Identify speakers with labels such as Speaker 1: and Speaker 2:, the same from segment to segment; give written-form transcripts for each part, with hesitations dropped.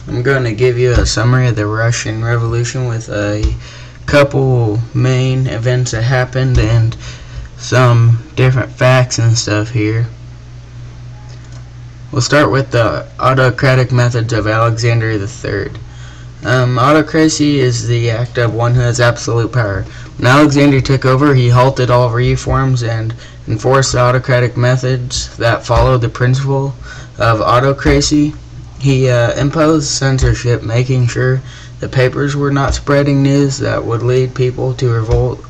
Speaker 1: I'm going to give you a summary of the Russian Revolution with a couple main events that happened and some different facts and stuff here. We'll start with the autocratic methods of Alexander III. Autocracy is the act of one who has absolute power. When Alexander took over, he halted all reforms and enforced autocratic methods that followed the principle of autocracy. He imposed censorship, making sure the papers were not spreading news that would lead people to revolt.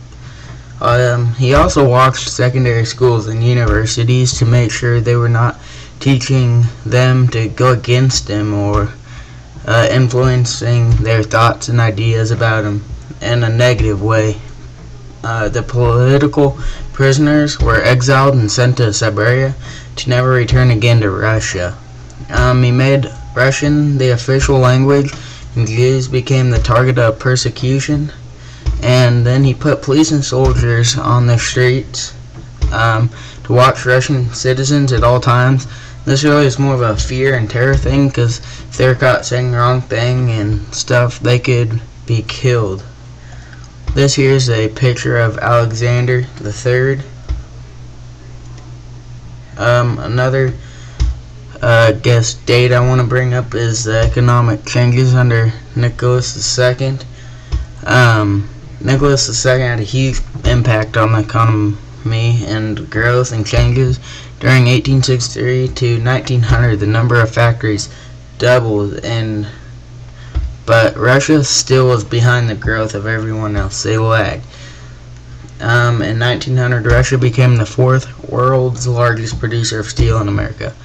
Speaker 1: He also watched secondary schools and universities to make sure they were not teaching them to go against him or influencing their thoughts and ideas about him in a negative way. The political prisoners were exiled and sent to Siberia to never return again to Russia. He made Russian the official language, and Jews became the target of persecution. And then he put police and soldiers on the streets to watch Russian citizens at all times. This really is more of a fear and terror thing, because if they're caught saying the wrong thing and stuff, they could be killed. This here is a picture of Alexander III. Another date I want to bring up is the economic changes under Nicholas II. Nicholas II had a huge impact on the economy and growth and changes. During 1863 to 1900, the number of factories doubled, but Russia still was behind the growth of everyone else. They lagged. In 1900, Russia became the fourth world's largest producer of steel in America.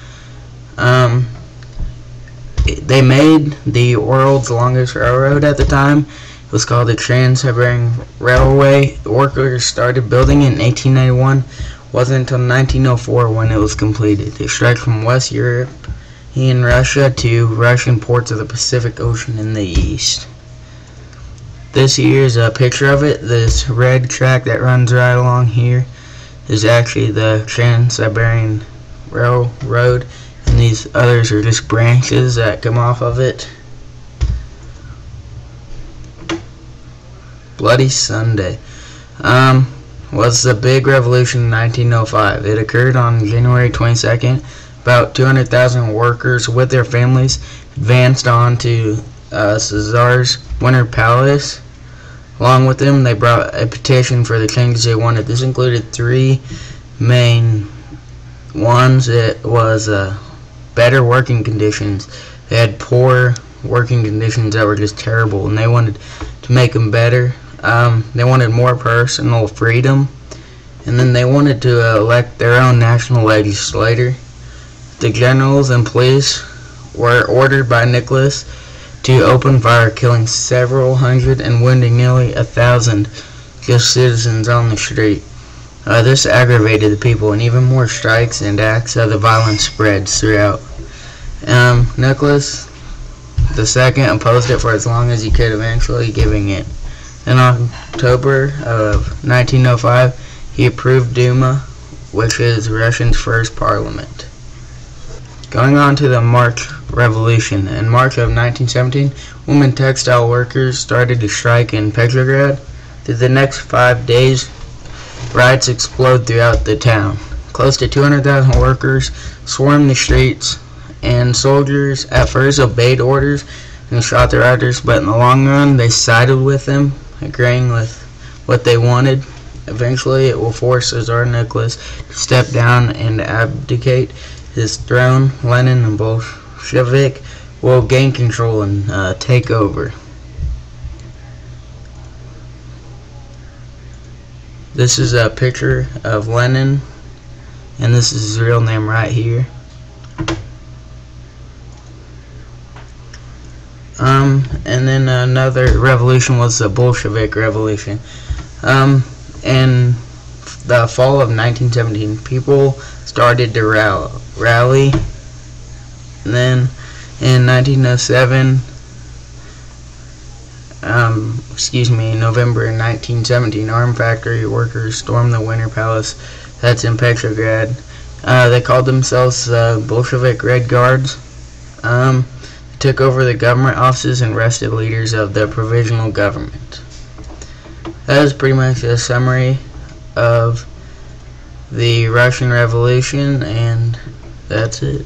Speaker 1: They made the world's longest railroad at the time. It was called the Trans-Siberian Railway. The workers started building it in 1891. It wasn't until 1904 when it was completed. It stretched from West Europe in Russia to Russian ports of the Pacific Ocean in the east. This here is a picture of it. This red track that runs right along here is actually the Trans-Siberian Railroad, and these others are just branches that come off of it. Bloody Sunday was the big revolution in 1905. It occurred on January 22nd. About 200,000 workers with their families advanced on to Tsar's Winter Palace. Along with them, they brought a petition for the changes they wanted. This included three main ones. It was better working conditions. They had poor working conditions that were just terrible, and they wanted to make them better. They wanted more personal freedom, and then they wanted to elect their own national legislator. The generals and police were ordered by Nicholas to open fire, killing several hundred and wounding nearly 1,000 just citizens on the street. This aggravated the people, and even more strikes and acts of the violence spread throughout. Nicholas II opposed it for as long as he could, eventually giving in. In October of 1905, he approved Duma, which is Russia's first parliament. Going on to the March Revolution. In March of 1917, women textile workers started to strike in Petrograd. Through the next 5 days, riots exploded throughout the town. Close to 200,000 workers swarmed the streets, and soldiers at first obeyed orders and shot the rioters, but in the long run, they sided with them, agreeing with what they wanted. Eventually, it will force Tsar Nicholas to step down and abdicate his throne. Lenin and Bolshevik will gain control and take over. This is a picture of Lenin, and this is his real name right here. And then another revolution was the Bolshevik Revolution. In the fall of 1917, people started to rally. And then in 1907, November 1917, armed factory workers stormed the Winter Palace. That's in Petrograd. They called themselves Bolshevik Red Guards. took over the government offices and arrested leaders of the provisional government. That is pretty much a summary of the Russian Revolution, and that's it.